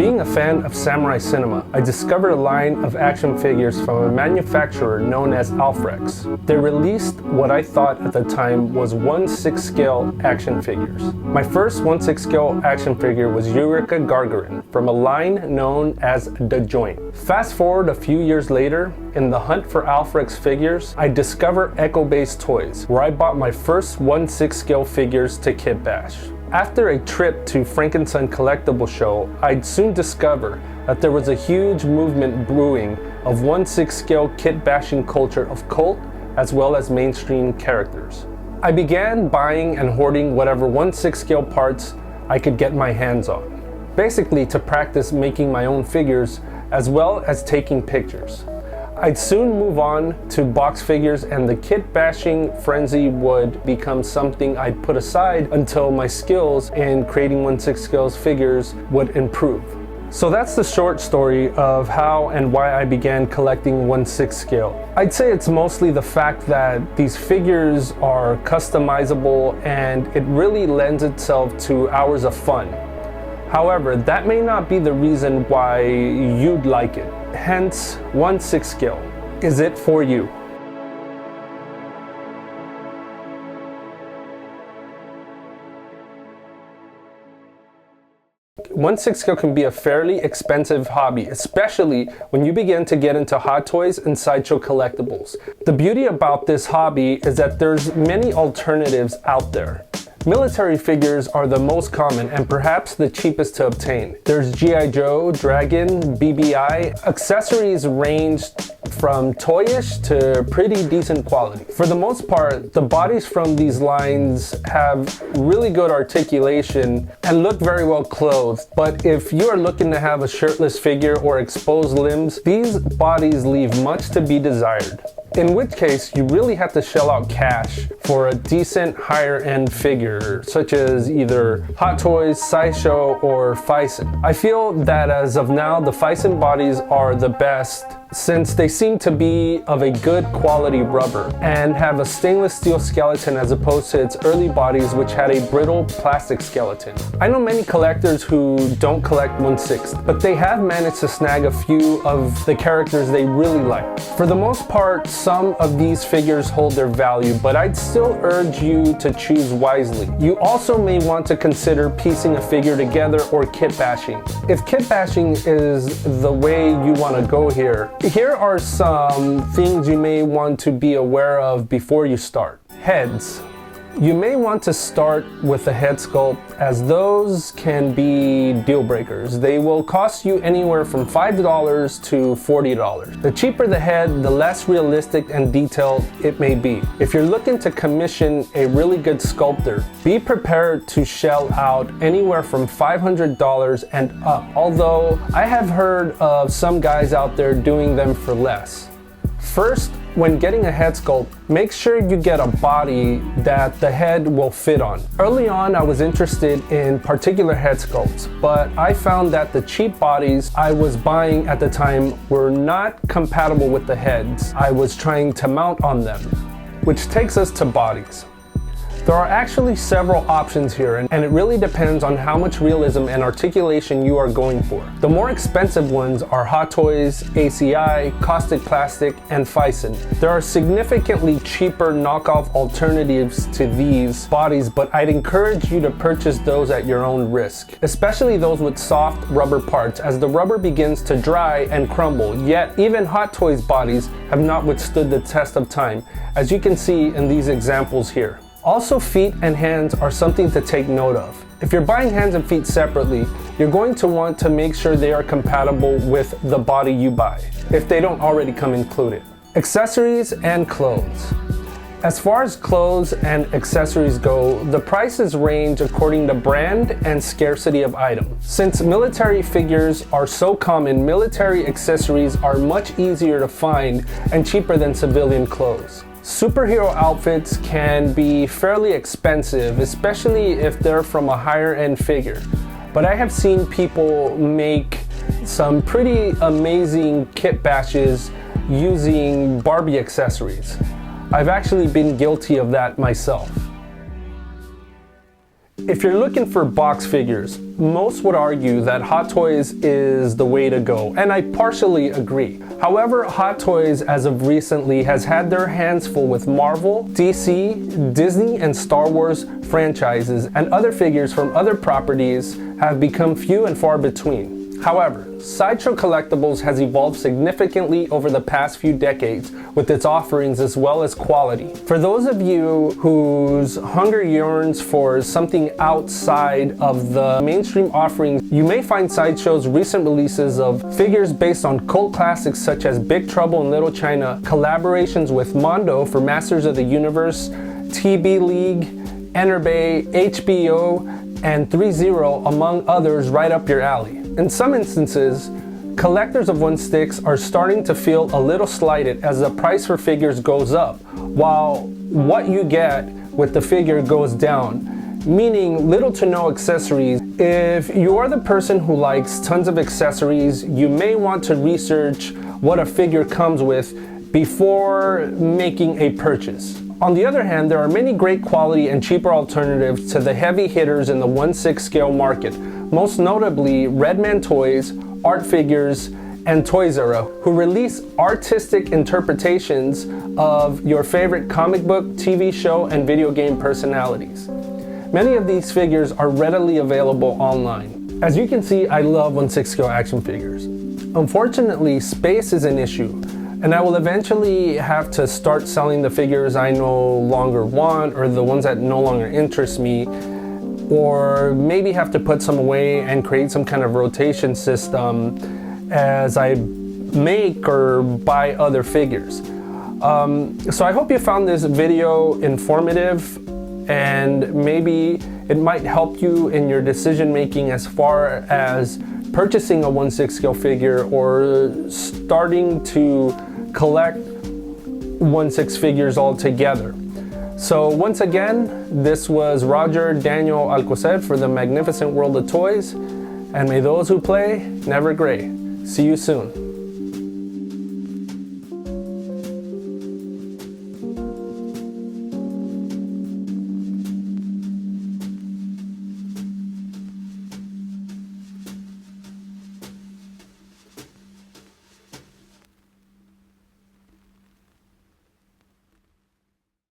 Being a fan of samurai cinema, I discovered a line of action figures from a manufacturer known as Alfrex. They released what I thought at the time was 1/6 scale action figures. My first 1/6 scale action figure was Yurika Gargarin from a line known as The Joint. Fast forward a few years later, in the hunt for Alfrex figures, I discovered Echo-based toys, where I bought my first 1/6 scale figures to Kit Bash. After a trip to Frankenstein Collectible Show, I'd soon discover that there was a huge movement brewing of 1/6 scale kit bashing culture of cult as well as mainstream characters. I began buying and hoarding whatever 1/6 scale parts I could get my hands on, basically to practice making my own figures as well as taking pictures. I'd soon move on to box figures, and the kit bashing frenzy would become something I'd put aside until my skills in creating 1/6 scale figures would improve. So that's the short story of how and why I began collecting 1/6 scale. I'd say it's mostly the fact that these figures are customizable and it really lends itself to hours of fun. However, that may not be the reason why you'd like it. Hence, 1/6 scale. Is it for you? One 1/6 scale can be a fairly expensive hobby, especially when you begin to get into Hot Toys and Sideshow collectibles. The beauty about this hobby is that there's many alternatives out there. Military figures are the most common and perhaps the cheapest to obtain. There's G.I. Joe, Dragon, BBI. Accessories range from toyish to pretty decent quality. For the most part, the bodies from these lines have really good articulation and look very well clothed. But if you are looking to have a shirtless figure or exposed limbs, these bodies leave much to be desired. In which case, you really have to shell out cash for a decent higher end figure, such as either Hot Toys, Sideshow, or Phison. I feel that as of now, the Phison bodies are the best since they seem to be of a good quality rubber and have a stainless steel skeleton as opposed to its early bodies which had a brittle plastic skeleton. I know many collectors who don't collect 1/6, but they have managed to snag a few of the characters they really like. For the most part, some of these figures hold their value, but I'd still urge you to choose wisely. You also may want to consider piecing a figure together or kit bashing. If kit bashing is the way you want to go here are some things you may want to be aware of before you start. Heads. You may want to start with the head sculpt, as those can be deal breakers. They will cost you anywhere from $5 to $40. The cheaper the head, the less realistic and detailed it may be. If you're looking to commission a really good sculptor, be prepared to shell out anywhere from $500 and up, although I have heard of some guys out there doing them for less. First, when getting a head sculpt, make sure you get a body that the head will fit on. Early on, I was interested in particular head sculpts, but I found that the cheap bodies I was buying at the time were not compatible with the heads I was trying to mount on them, which takes us to bodies. There are actually several options here, and it really depends on how much realism and articulation you are going for. The more expensive ones are Hot Toys, ACI, Caustic Plastic, and Phison. There are significantly cheaper knockoff alternatives to these bodies, but I'd encourage you to purchase those at your own risk, especially those with soft rubber parts, as the rubber begins to dry and crumble. Yet even Hot Toys bodies have not withstood the test of time, as you can see in these examples here. Also, feet and hands are something to take note of. If you're buying hands and feet separately, you're going to want to make sure they are compatible with the body you buy, if they don't already come included. Accessories and clothes. As far as clothes and accessories go, the prices range according to brand and scarcity of item. Since military figures are so common, military accessories are much easier to find and cheaper than civilian clothes. Superhero outfits can be fairly expensive, especially if they're from a higher end figure. But I have seen people make some pretty amazing kit bashes using Barbie accessories. I've actually been guilty of that myself. If you're looking for box figures, most would argue that Hot Toys is the way to go, and I partially agree. However, Hot Toys as of recently has had their hands full with Marvel, DC, Disney, and Star Wars franchises, and other figures from other properties have become few and far between. However, Sideshow Collectibles has evolved significantly over the past few decades with its offerings as well as quality. For those of you whose hunger yearns for something outside of the mainstream offerings, you may find Sideshow's recent releases of figures based on cult classics such as Big Trouble in Little China, collaborations with Mondo for Masters of the Universe, TB League, Enerbay, HBO, and 3-0, among others, right up your alley. In some instances, collectors of one sticks are starting to feel a little slighted as the price for figures goes up, while what you get with the figure goes down, meaning little to no accessories. If you're the person who likes tons of accessories, you may want to research what a figure comes with before making a purchase. On the other hand, there are many great quality and cheaper alternatives to the heavy hitters in the 1/6 scale market, most notably Redman Toys, Art Figures, and Toys R Us, who release artistic interpretations of your favorite comic book, TV show, and video game personalities. Many of these figures are readily available online. As you can see, I love 1/6 scale action figures. Unfortunately, space is an issue, and I will eventually have to start selling the figures I no longer want or the ones that no longer interest me, or maybe have to put some away and create some kind of rotation system as I make or buy other figures. So I hope you found this video informative, and maybe it might help you in your decision making as far as purchasing a 1/6 scale figure or starting to collect 1/6 figures altogether. So once again, this was Roger Daniel Alcocer for the Magnificent World of Toys, and may those who play never gray. See you soon.